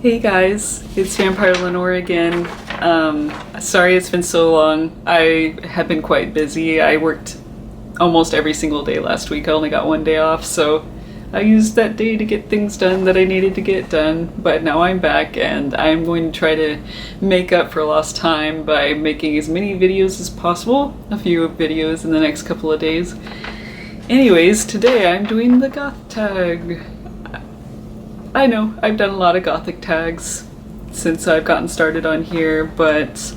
Hey guys, it's Vampireleniore again. Sorry it's been so long. I have been quite busy. I worked almost every single day last week. I only got one day off, so I used that day to get things done that I needed to get done. But now I'm back and I'm going to try to make up for lost time by making as many videos as possible. A few videos in the next couple of days. Anyways, today I'm doing the Goth Tag. I know, I've done a lot of Gothic tags since I've gotten started on here, but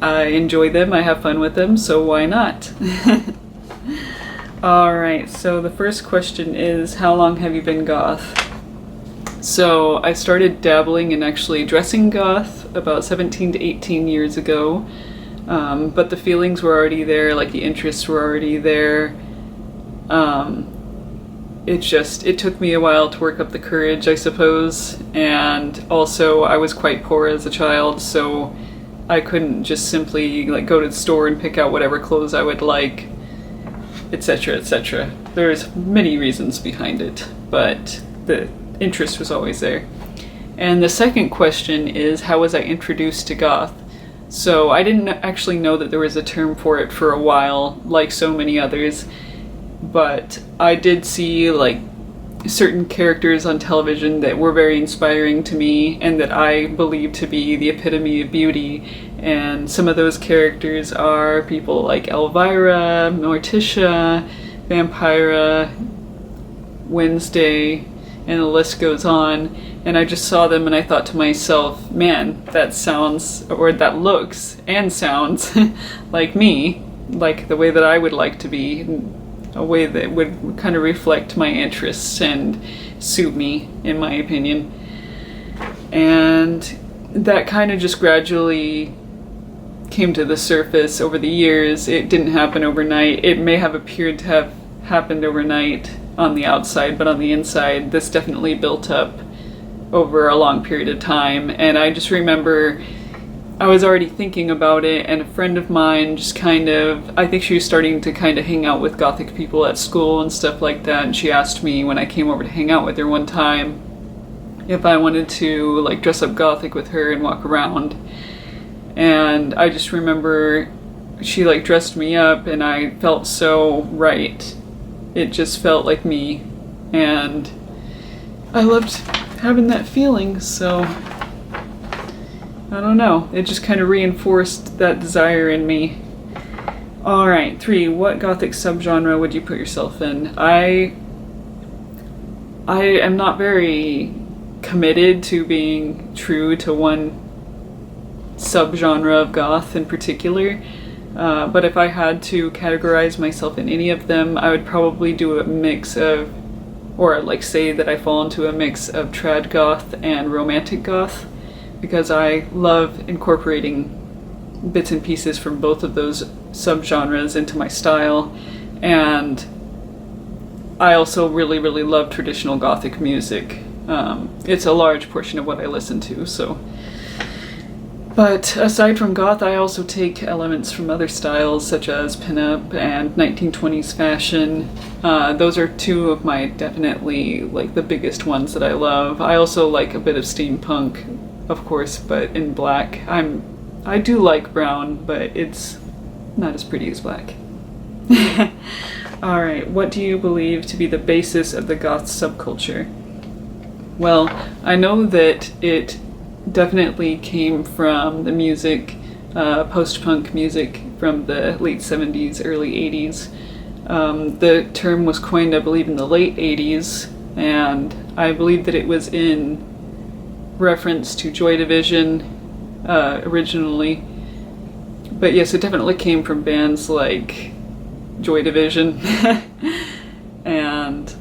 I enjoy them, I have fun with them, so why not? Alright, so the first question is, how long have you been goth? So I started dabbling in actually dressing goth about 17 to 18 years ago, but the feelings were already there, like the interests were already there. It took me a while to work up the courage, I suppose, and also I was quite poor as a child, so I couldn't just simply go to the store and pick out whatever clothes I would like, etc., etc. There's many reasons behind it, but the interest was always there. And the second question is, how was I introduced to goth? So I didn't actually know that there was a term for it for a while, like so many others. But I did see certain characters on television that were very inspiring to me and that I believe to be the epitome of beauty. And some of those characters are people like Elvira, Morticia, Vampira, Wednesday, and the list goes on. And I just saw them and I thought to myself, man, that looks and sounds like me, like the way that I would like to be. A way that would kind of reflect my interests and suit me, in my opinion. And that kind of just gradually came to the surface over the years. It didn't happen overnight. It may have appeared to have happened overnight on the outside, but on the inside, this definitely built up over a long period of time. And I just remember I was already thinking about it, and a friend of mine just I think she was starting to kind of hang out with Gothic people at school and stuff like that, and she asked me when I came over to hang out with her one time if I wanted to dress up Gothic with her and walk around. And I just remember she dressed me up and I felt so right. It just felt like me, and I loved having that feeling, so I don't know, it just kind of reinforced that desire in me. Alright, 3. What Gothic subgenre would you put yourself in? I am not very committed to being true to one subgenre of goth in particular, but if I had to categorize myself in any of them, I would probably do a mix of, or say that I fall into a mix of trad goth and romantic goth, because I love incorporating bits and pieces from both of those subgenres into my style. And I also really, really love traditional Gothic music. It's a large portion of what I listen to, so. But aside from goth, I also take elements from other styles such as pinup and 1920s fashion. Those are two of my definitely the biggest ones that I love. I also like a bit of steampunk, of course, but in black. I do like brown, but it's not as pretty as black. Alright, what do you believe to be the basis of the goth subculture? Well, I know that it definitely came from the music, post-punk music from the late 70s, early 80s. The term was coined, I believe, in the late 80s, and I believe that it was in reference to Joy Division originally, but yes, it definitely came from bands like Joy Division. And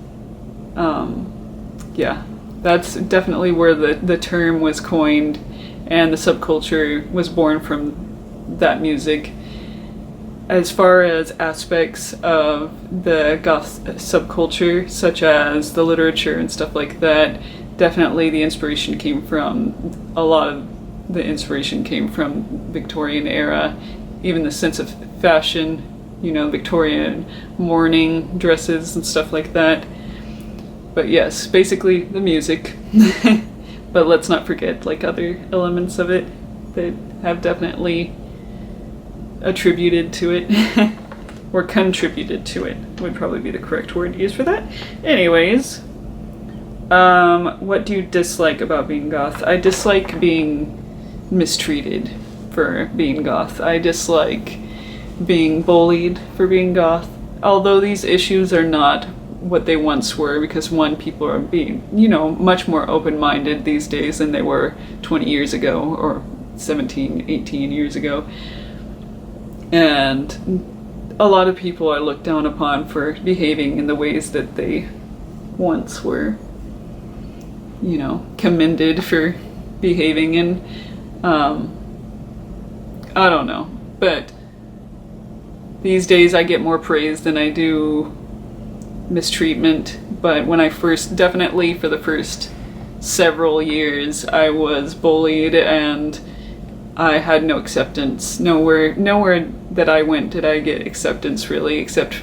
yeah, that's definitely where the term was coined, and the subculture was born from that music. As far as aspects of the goth subculture, such as the literature and stuff like that, definitely a lot of the inspiration came from Victorian era, even the sense of fashion, Victorian mourning dresses and stuff like that. But yes, basically the music. but let's not forget like other elements of it that have definitely attributed to it or contributed to it would probably be the correct word used for that. Anyways, what do you dislike about being goth? I dislike being mistreated for being goth. I dislike being bullied for being goth, although these issues are not what they once were, because one, people are being, you know, much more open-minded these days than they were 20 years ago or 17, 18 years ago. And a lot of people are looked down upon for behaving in the ways that they once were, you know, commended for behaving in. I don't know, but these days I get more praise than I do mistreatment. But when I first, definitely for the first several years, I was bullied and I had no acceptance. Nowhere that I went did I get acceptance, really, except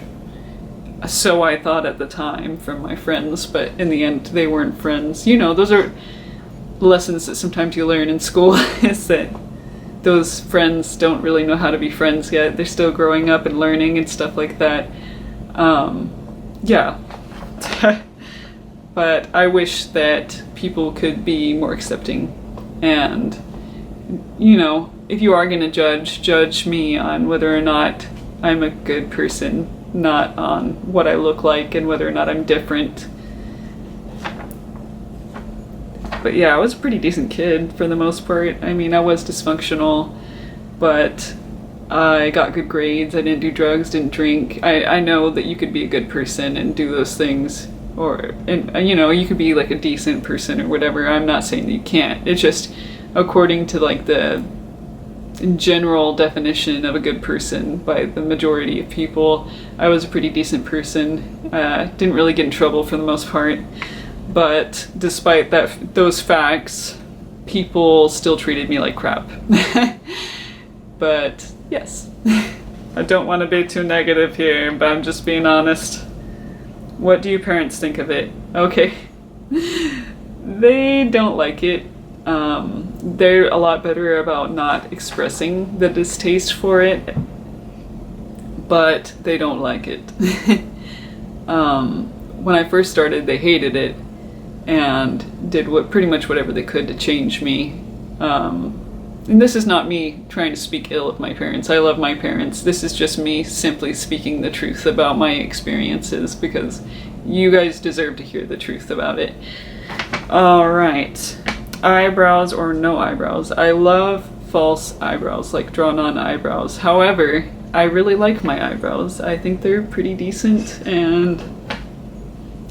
so I thought at the time from my friends, but in the end they weren't friends. You know, those are lessons that sometimes you learn in school, is that those friends don't really know how to be friends yet. They're still growing up and learning and stuff like that. Yeah. But I wish that people could be more accepting, and, you know, if you are going to judge me on whether or not I'm a good person, not on what I look like and whether or not I'm different. But yeah, I was a pretty decent kid for the most part. I mean, I was dysfunctional, but I got good grades, I didn't do drugs, didn't drink. I know that you could be a good person and do those things, and you know, you could be like a decent person or whatever. I'm not saying that you can't. It's just according to like the general definition of a good person by the majority of people, I was a pretty decent person. Didn't really get in trouble for the most part. But despite those facts, people still treated me like crap. But yes, I don't want to be too negative here, but I'm just being honest. What do your parents think of it? Okay. They don't like it. They're a lot better about not expressing the distaste for it, but they don't like it. When I first started, they hated it and did pretty much whatever they could to change me. And this is not me trying to speak ill of my parents. I love my parents. This is just me simply speaking the truth about my experiences, because you guys deserve to hear the truth about it. Alright. Eyebrows or no eyebrows. I love false eyebrows, like drawn on eyebrows. However, I really like my eyebrows. I think they're pretty decent and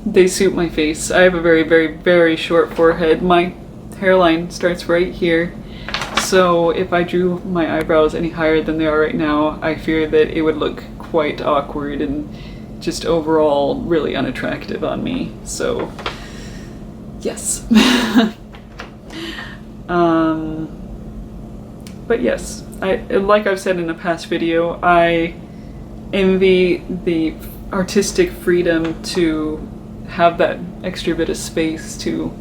they suit my face. I have a very, very, very short forehead. My hairline starts right here. So if I drew my eyebrows any higher than they are right now, I fear that it would look quite awkward and just overall really unattractive on me. So, yes. But yes, like I've said in a past video, I envy the artistic freedom to have that extra bit of space to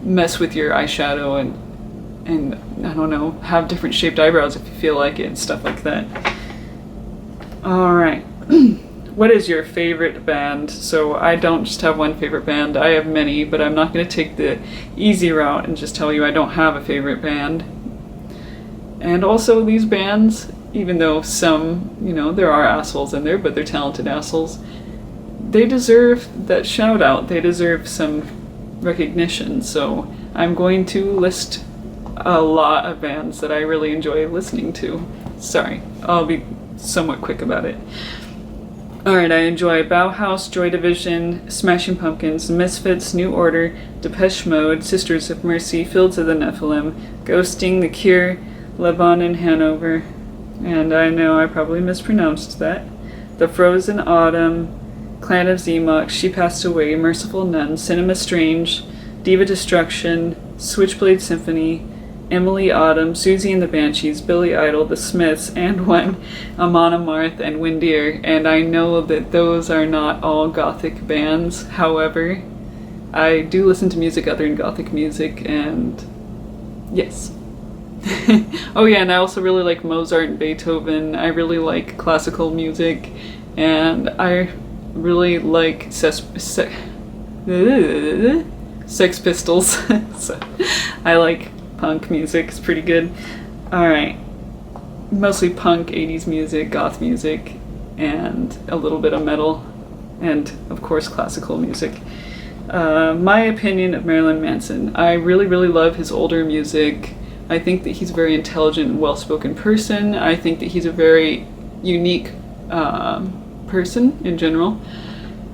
mess with your eyeshadow and I don't know, have different shaped eyebrows if you feel like it and stuff like that. Alright. What is your favorite band? So I don't just have one favorite band, I have many, but I'm not going to take the easy route and just tell you I don't have a favorite band. And also these bands, even though some, you know, there are assholes in there, but they're talented assholes, they deserve that shout out, they deserve some recognition. So I'm going to list a lot of bands that I really enjoy listening to. Sorry, I'll be somewhat quick about it. Alright, I enjoy Bauhaus, Joy Division, Smashing Pumpkins, Misfits, New Order, Depeche Mode, Sisters of Mercy, Fields of the Nephilim, Ghosting, The Cure, Lebanon, Hanover, and I know I probably mispronounced that, The Frozen Autumn, Clan of Zemox, She Passed Away, Merciful Nun, Cinema Strange, Diva Destruction, Switchblade Symphony, Emily Autumn, Susie and the Banshees, Billy Idol, The Smiths, and one, Amon Amarth, and Windeer. And I know that those are not all Gothic bands. However, I do listen to music other than Gothic music, and yes. Oh yeah, and I also really like Mozart and Beethoven. I really like classical music, and I really like Sex Pistols. So I like punk music, it's pretty good. Alright, mostly punk, 80s music, goth music, and a little bit of metal, and of course classical music. My opinion of Marilyn Manson. I really, really love his older music. I think that he's a very intelligent and well-spoken person. I think that he's a very unique person in general.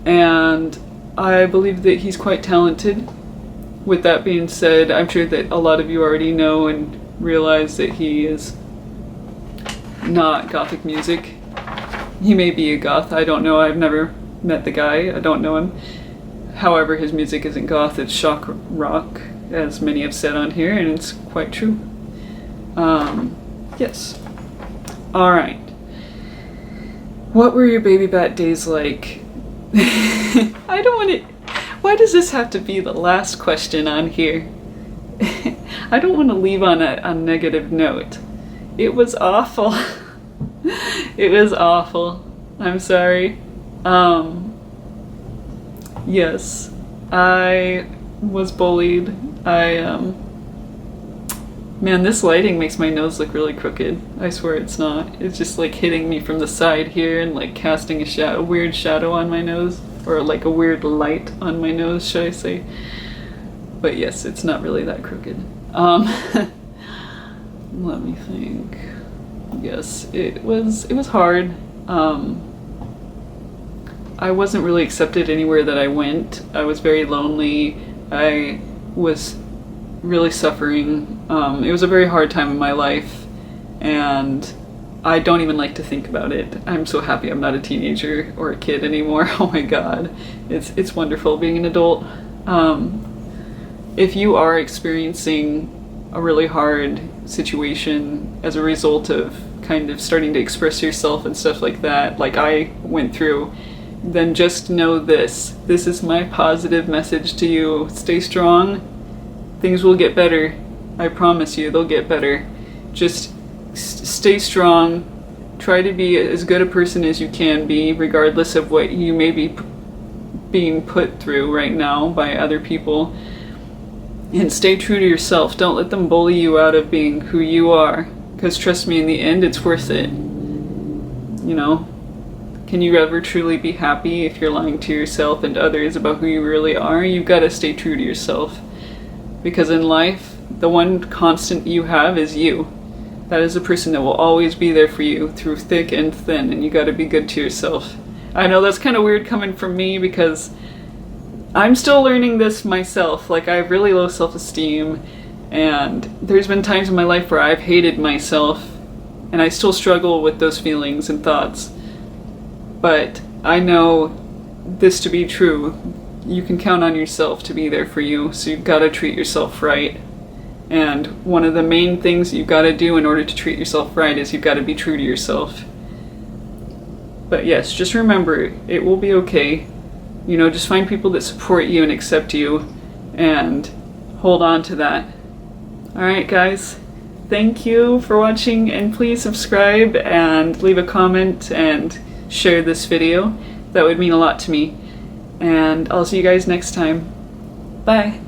And I believe that he's quite talented. With that being said, I'm sure that a lot of you already know and realize that he is not Gothic music. He may be a goth, I don't know. I've never met the guy, I don't know him. However, his music isn't goth, it's shock rock, as many have said on here, and it's quite true. Yes. Alright. What were your baby bat days like? I don't want to... Why does this have to be the last question on here? I don't want to leave on a negative note. It was awful. It was awful. I'm sorry. Yes, I was bullied. Man, this lighting makes my nose look really crooked. I swear it's not. It's just like hitting me from the side here and like casting a weird shadow on my nose. Or like a weird light on my nose, should I say. But yes, it's not really that crooked. Let me think. Yes, it was hard. I wasn't really accepted anywhere that I went. I was very lonely. I was really suffering. It was a very hard time in my life, and I don't even like to think about it. I'm so happy I'm not a teenager or a kid anymore. Oh my god. It's wonderful being an adult. If you are experiencing a really hard situation as a result of kind of starting to express yourself and stuff like that, like I went through, then just know this. This is my positive message to you. Stay strong. Things will get better. I promise you, they'll get better. Just stay strong. Try to be as good a person as you can be, regardless of what you may be being put through right now by other people. And stay true to yourself. Don't let them bully you out of being who you are. Because trust me, in the end, it's worth it. You know? Can you ever truly be happy if you're lying to yourself and others about who you really are? You've got to stay true to yourself. Because in life, the one constant you have is you. That is a person that will always be there for you through thick and thin, and you got to be good to yourself. I know that's kind of weird coming from me because I'm still learning this myself. Like, I have really low self-esteem, and there's been times in my life where I've hated myself, and I still struggle with those feelings and thoughts. But I know this to be true. You can count on yourself to be there for you, so you've got to treat yourself right. And one of the main things you've got to do in order to treat yourself right is you've got to be true to yourself. But yes, just remember, it will be okay. You know, just find people that support you and accept you, and hold on to that. Alright guys, thank you for watching, and please subscribe and leave a comment and share this video. That would mean a lot to me. And I'll see you guys next time. Bye!